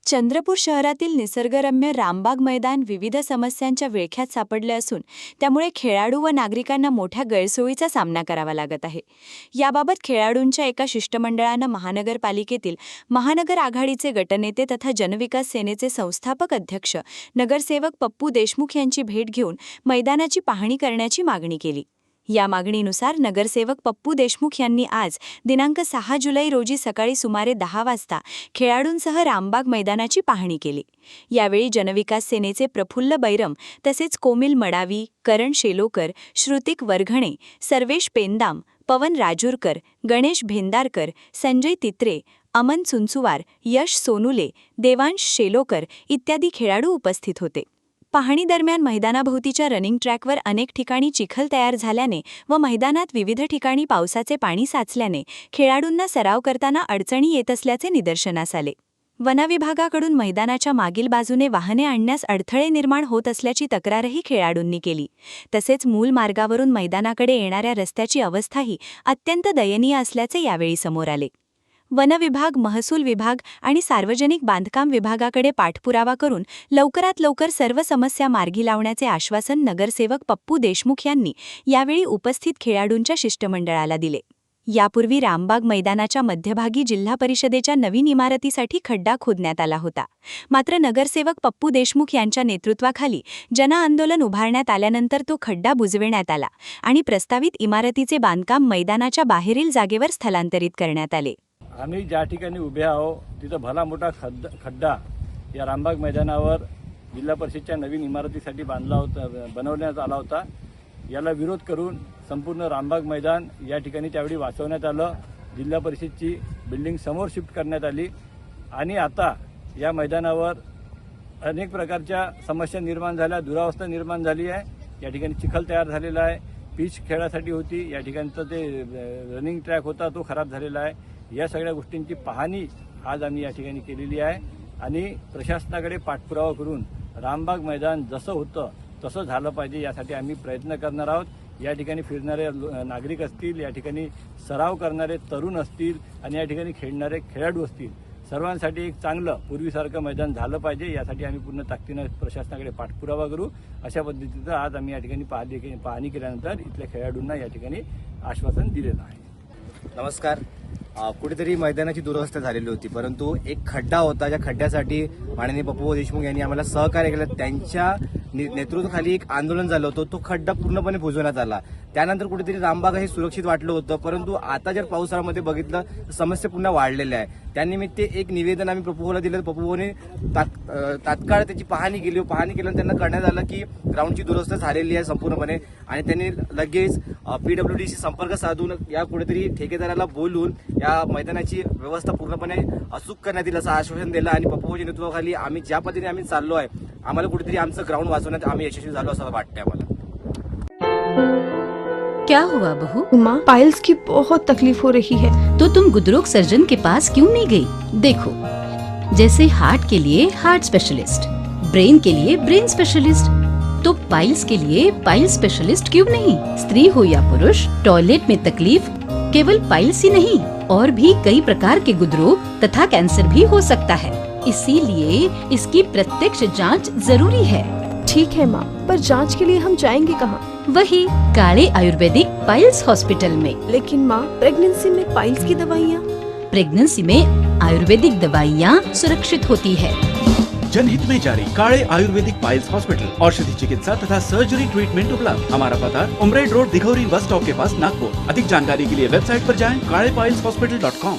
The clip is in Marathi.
चंद्रपूर शहरातील निसर्गरम्य रामबाग मैदान विविध समस्यांच्या विळख्यात सापडले असून त्यामुळे खेळाडू व नागरिकांना मोठ्या गैरसोयीचा सामना करावा लागत आहे। याबाबत खेळाडूंच्या एका शिष्टमंडळानं महानगरपालिकेतील महानगर आघाडीचे गटनेते तथा जनविकास सेनेचे संस्थापक अध्यक्ष नगरसेवक पप्पू देशमुख यांची भेट घेऊन मैदानाची पाहणी करण्याची मागणी केली। या मागणीनुसार नगरसेवक पप्पू देशमुख यांनी आज दिनांक 6 जुलै रोजी सकाळी सुमारे 10 वाजता खेळाडूंसह रामबाग मैदानाची पाहणी केली। यावेळी जनविकास सेनेचे प्रफुल्ल बैरम तसेच कोमिल मडावी, करण शेलोकर, श्रुतिक वरघणे, सर्वेश पेंदाम, पवन राजूरकर, गणेश भेंदारकर, संजय तित्रे, अमन सुनसुवार, यश सोनुले, देवांश शेलोकर इत्यादी खेळाडू उपस्थित होते। पाहणी दरम्यान मैदानाभोवतीच्या रनिंग ट्रॅकवर अनेक ठिकाणी चिखल तयार झाल्याने व मैदानात विविध ठिकाणी पावसाचे पाणी साचल्याने खेळाडूंना सराव करताना अडचणी येत असल्याचे निदर्शनास आले। वनविभागाकडून मैदानाच्या मागील बाजूने वाहने आणण्यास अडथळे निर्माण होत असल्याची तक्रारही खेळाडूंनी केली। तसेच मूल मार्गावरून मैदानाकडे येणाऱ्या रस्त्याची अवस्थाही अत्यंत दयनीय असल्याचे यावेळी समोर आले। वनविभाग, महसूल विभाग आणि सार्वजनिक बांधकाम विभागाकडे पाठपुरावा करून लवकरात लवकर सर्व समस्या मार्गी लावण्याचे आश्वासन नगरसेवक पप्पू देशमुख यांनी यावेळी उपस्थित खेळाडूंच्या शिष्टमंडळाला दिले। यापूर्वी रामबाग मैदानाच्या मध्यभागी जिल्हा परिषदेच्या नवीन इमारतीसाठी खड्डा खोदण्यात आला होता। मात्र नगरसेवक पप्पू देशमुख यांच्या नेतृत्वाखाली जनआंदोलन उभारण्यात आल्यानंतर तो खड्डा बुजविण्यात आला आणि प्रस्तावित इमारतीचे बांधकाम मैदानाच्या बाहेरील जागेवर स्थलांतरित करण्यात आले। आम्ही ज्या ठिकाणी उभे आहोत तिथं भला मोठा खड्डा या रामबाग मैदानावर जिल्हा परिषदेच्या नवीन इमारतीसाठी बनवण्यात आला होता। याला विरोध करून संपूर्ण रामबाग मैदान या ठिकाणी त्यावेळी वाचवण्यात आलं। जिल्हा परिषदेची बिल्डिंग समोर शिफ्ट करण्यात आली आणि आता या मैदानावर अनेक प्रकारच्या समस्या निर्माण झाल्या, दुरावस्था निर्माण झाली आहे। या ठिकाणी चिखल तयार झालेला आहे, पिच खेळासाठी होती, या ठिकाणचं ते रनिंग ट्रॅक होता तो खराब झालेला आहे। या सगळ्या गोष्टींची पाहणी आज आम्ही या ठिकाणी केलेली आहे आणि प्रशासनाकडे पाठपुरावा करून रामबाग मैदान जसं होतं तसं झालं पाहिजे यासाठी आम्ही प्रयत्न करणार आहोत। या ठिकाणी फिरणारे नागरिक असतील, या ठिकाणी सराव करणारे तरुण असतील आणि या ठिकाणी खेळणारे खेळाडू असतील, सर्वांसाठी एक चांगलं पूर्वीसारखं मैदान झालं पाहिजे यासाठी आम्ही पूर्ण ताकदीनं प्रशासनाकडे पाठपुरावा करू। अशा पद्धतीचं आज आम्ही या ठिकाणी पाहणी केल्यानंतर इथल्या खेळाडूंना या ठिकाणी आश्वासन दिलेलं आहे। नमस्कार। कुठेतरी मैदानाची दुरवस्था झालेली होती, परंतु एक खड्डा होता, ज्या खड्ड्यासाठी माननीय पप्पू देशमुख यांनी आम्हाला सहकार्य केलं। त्यांच्या नेतृत्वाखाली एक आंदोलन झालं होतं, तो खड्डा पूर्णपणे बुजवण्यात आला। त्यानंतर कुठेतरी रामबाग हे सुरक्षित वाटलं होतं, परंतु आता जर पावसाळ्यामध्ये बघितलं समस्या पुन्हा वाढलेल्या आहे। त्यानिमित्त एक निवेदन आम्ही पप्पूला दिलं। पप्पूने तात्काळ त्याची पाहणी केली। पाहणी केल्यानंतर त्यांना कळण्यात आलं की ग्राउंडची दुरवस्था झालेली आहे संपूर्णपणे आणि त्यांनी लगेच PWDशी संपर्क साधून या कुठेतरी ठेकेदाराला बोलून या मैदानाची व्यवस्था पूर्णपणे अचूक करण्यात येईल असं आश्वासन दिलं आणि पप्पूच्या नेतृत्वाखाली आम्ही ज्या पद्धतीने आम्ही चाललो आहे, आम्हाला कुठेतरी आमचं ग्राउंड वाचवण्यात आम्ही यशस्वी झालो असं वाटतंय आम्हाला। क्या हुआ बहू? माँ, पाइल्स की बहुत तकलीफ हो रही है। तो तुम गुदरोग सर्जन के पास क्यों नहीं गई? देखो, जैसे हार्ट के लिए हार्ट स्पेशलिस्ट, ब्रेन के लिए ब्रेन स्पेशलिस्ट, तो पाइल्स के लिए पाइल्स स्पेशलिस्ट क्यों नहीं? स्त्री हो या पुरुष, टॉयलेट में तकलीफ केवल पाइल्स ही नहीं और भी कई प्रकार के गुदरोग तथा कैंसर भी हो सकता है। इसीलिए इसकी प्रत्यक्ष जांच जरूरी है। ठीक है माँ, पर जांच के लिए हम जाएंगे कहाँ? वही काले आयुर्वेदिक पाइल्स हॉस्पिटल में। लेकिन माँ, प्रेगनेंसी में पाइल्स की दवाइयाँ? प्रेगनेंसी में आयुर्वेदिक दवाइयाँ सुरक्षित होती है। जनहित में जारी काले आयुर्वेदिक पाइल्स हॉस्पिटल, औषधि चिकित्सा तथा सर्जरी ट्रीटमेंट उपलब्ध। हमारा पता उमरेड रोड, दिघौरी बस स्टॉप के पास, नागपुर। अधिक जानकारी के लिए वेबसाइट पर जाएं kalepileshhospital.com।